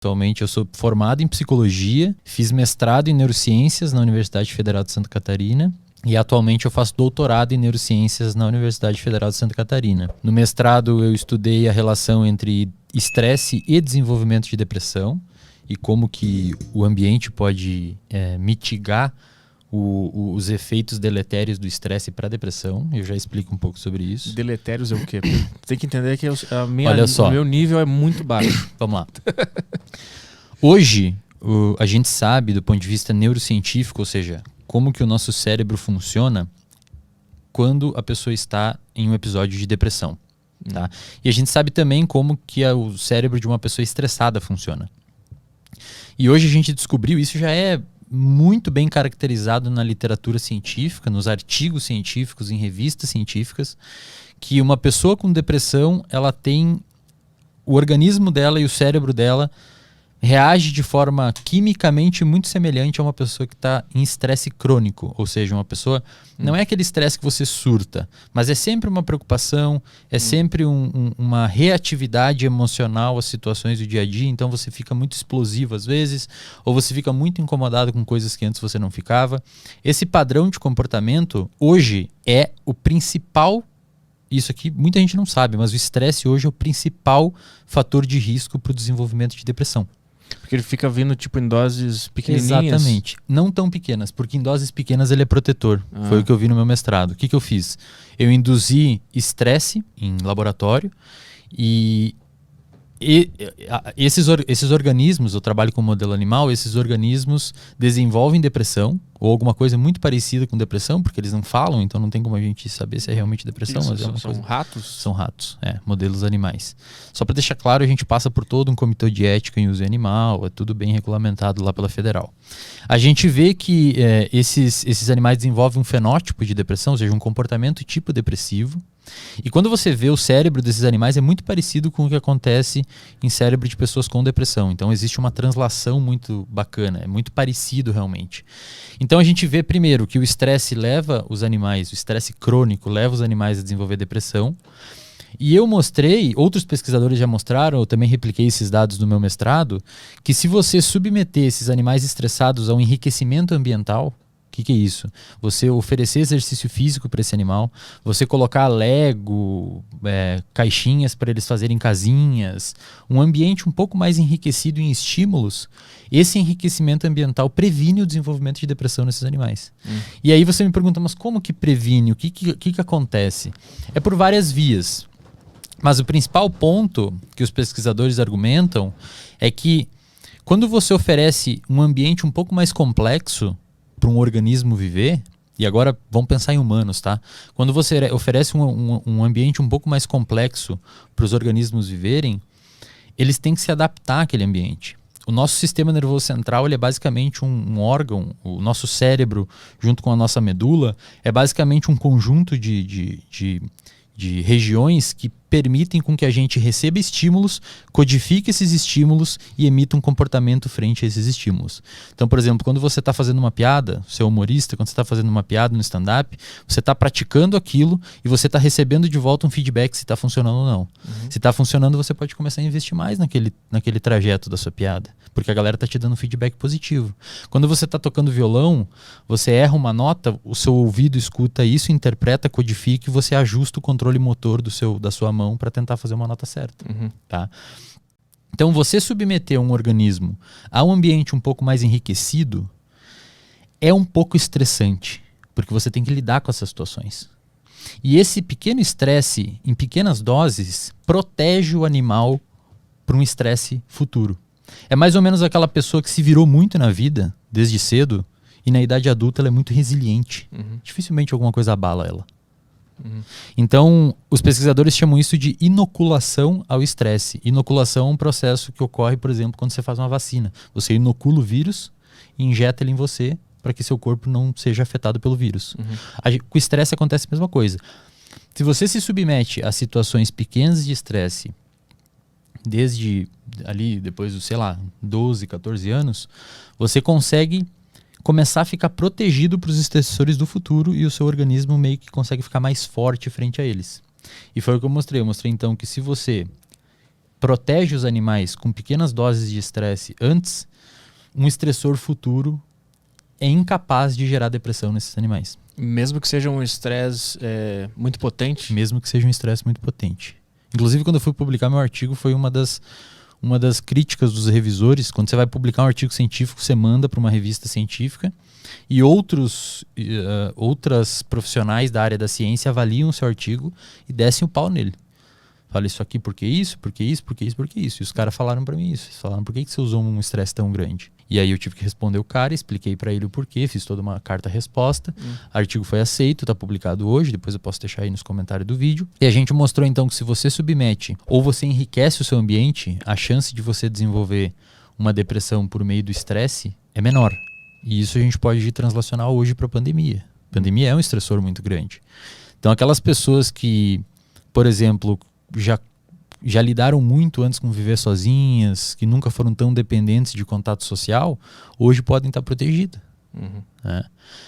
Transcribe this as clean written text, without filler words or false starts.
Atualmente eu sou formado em psicologia, fiz mestrado em neurociências na Universidade Federal de Santa Catarina e atualmente eu faço doutorado em neurociências na Universidade Federal de Santa Catarina. No mestrado eu estudei a relação entre estresse e desenvolvimento de depressão e como que o ambiente pode mitigar os efeitos deletérios do estresse para a depressão. Eu já explico um pouco sobre isso. Deletérios é o quê? Tem que entender que o meu nível é muito baixo. Vamos lá. Hoje, a gente sabe do ponto de vista neurocientífico, ou seja, como que o nosso cérebro funciona quando a pessoa está em um episódio de depressão. Tá? E a gente sabe também como que o cérebro de uma pessoa estressada funciona. E hoje a gente descobriu, isso já é muito bem caracterizado na literatura científica, nos artigos científicos, em revistas científicas, que uma pessoa com depressão, ela tem o organismo dela e o cérebro dela reage de forma quimicamente muito semelhante a uma pessoa que está em estresse crônico, ou seja, uma pessoa, não é aquele estresse que você surta, mas é sempre uma preocupação, é sempre uma reatividade emocional às situações do dia a dia, então você fica muito explosivo às vezes, ou você fica muito incomodado com coisas que antes você não ficava. Esse padrão de comportamento hoje é o principal. Isso aqui muita gente não sabe, mas o estresse hoje é o principal fator de risco para o desenvolvimento de depressão. Porque ele fica vindo tipo em doses pequenininhas? Exatamente. Não tão pequenas, porque em doses pequenas ele é protetor. Foi o que eu vi no meu mestrado. O que eu fiz? Eu induzi estresse em laboratório e esses organismos, eu trabalho com modelo animal, esses organismos desenvolvem depressão ou alguma coisa muito parecida com depressão, porque eles não falam, então não tem como a gente saber se é realmente depressão. Mas são ratos? São ratos, modelos animais. Só para deixar claro, a gente passa por todo um comitê de ética em uso animal, é tudo bem regulamentado lá pela federal. A gente vê que esses animais desenvolvem um fenótipo de depressão, ou seja, um comportamento tipo depressivo. E quando você vê o cérebro desses animais é muito parecido com o que acontece em cérebro de pessoas com depressão. Então existe uma translação muito bacana, é muito parecido realmente. Então a gente vê primeiro que o estresse leva os animais, o estresse crônico leva os animais a desenvolver depressão. E eu mostrei, outros pesquisadores já mostraram, eu também repliquei esses dados no meu mestrado, que se você submeter esses animais estressados ao enriquecimento ambiental, o que é isso? Você oferecer exercício físico para esse animal, você colocar Lego, caixinhas para eles fazerem casinhas, um ambiente um pouco mais enriquecido em estímulos, esse enriquecimento ambiental previne o desenvolvimento de depressão nesses animais. E aí você me pergunta, mas como que previne? O que acontece? É por várias vias. Mas o principal ponto que os pesquisadores argumentam é que quando você oferece um ambiente um pouco mais complexo para um organismo viver, e agora vamos pensar em humanos, tá? Quando você oferece um ambiente um pouco mais complexo para os organismos viverem, eles têm que se adaptar àquele ambiente. O nosso sistema nervoso central ele é basicamente um órgão, o nosso cérebro, junto com a nossa medula, é basicamente um conjunto de regiões que permitem com que a gente receba estímulos, codifique esses estímulos e emita um comportamento frente a esses estímulos. Então, por exemplo, quando você está fazendo uma piada, você é humorista, quando você está fazendo uma piada no stand-up, você está praticando aquilo e você está recebendo de volta um feedback se está funcionando ou não. Se está funcionando, você pode começar a investir mais naquele trajeto da sua piada, porque a galera está te dando feedback positivo. Quando você está tocando violão, você erra uma nota, o seu ouvido escuta isso, interpreta, codifica e você ajusta o controle motor da sua mão para tentar fazer uma nota certa. Tá? Então, você submeter um organismo a um ambiente um pouco mais enriquecido é um pouco estressante, porque você tem que lidar com essas situações. E esse pequeno estresse, em pequenas doses, protege o animal para um estresse futuro. É mais ou menos aquela pessoa que se virou muito na vida, desde cedo, e na idade adulta ela é muito resiliente. Dificilmente alguma coisa abala ela. Então, os pesquisadores chamam isso de inoculação ao estresse. Inoculação é um processo que ocorre, por exemplo, quando você faz uma vacina. Você inocula o vírus e injeta ele em você para que seu corpo não seja afetado pelo vírus. Com o estresse acontece a mesma coisa. Se você se submete a situações pequenas de estresse, desde ali, depois dos, 12, 14 anos, você consegue começar a ficar protegido para os estressores do futuro e o seu organismo meio que consegue ficar mais forte frente a eles. E foi o que eu mostrei. Eu mostrei então que se você protege os animais com pequenas doses de estresse antes, um estressor futuro é incapaz de gerar depressão nesses animais. Mesmo que seja um estresse muito potente? Mesmo que seja um estresse muito potente. Inclusive, quando eu fui publicar meu artigo, foi uma das críticas dos revisores. Quando você vai publicar um artigo científico, você manda para uma revista científica e outras profissionais da área da ciência avaliam o seu artigo e descem o pau nele. Fala isso aqui porque isso, porque isso, porque isso, porque isso. E os caras falaram para mim isso. Eles falaram, por que você usou um estresse tão grande? E aí eu tive que responder o cara, expliquei para ele o porquê, fiz toda uma carta-resposta. O artigo foi aceito, está publicado hoje, depois eu posso deixar aí nos comentários do vídeo. E a gente mostrou então que se você submete ou você enriquece o seu ambiente, a chance de você desenvolver uma depressão por meio do estresse é menor. E isso a gente pode translacionar hoje para a pandemia. A pandemia é um estressor muito grande. Então aquelas pessoas que, por exemplo, já lidaram muito antes com viver sozinhas, que nunca foram tão dependentes de contato social, hoje podem estar protegidas. Né?